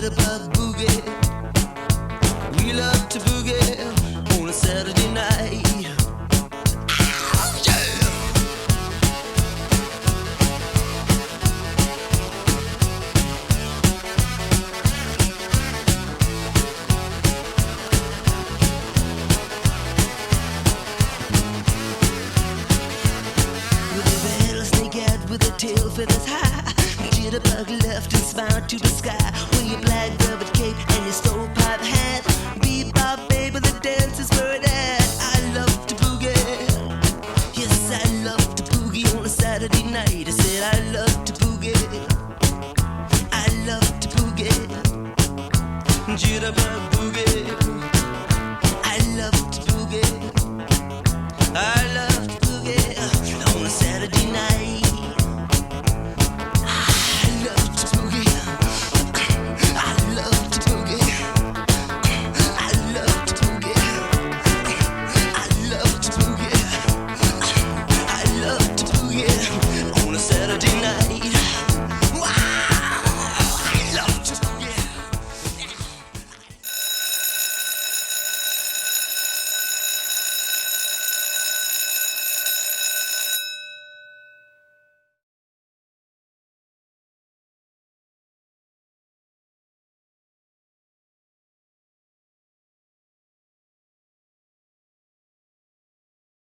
jitterbug boogie. We love to boogie on a Saturday night. With a tail feathers high, jitterbug left and smiled to the sky. With your black velvet cape and your stovepipe hat, bebop baby, the dance is where it at. I love to boogie, yes I love to boogie on a Saturday night. I said I love to boogie, I love to boogie, jitterbug.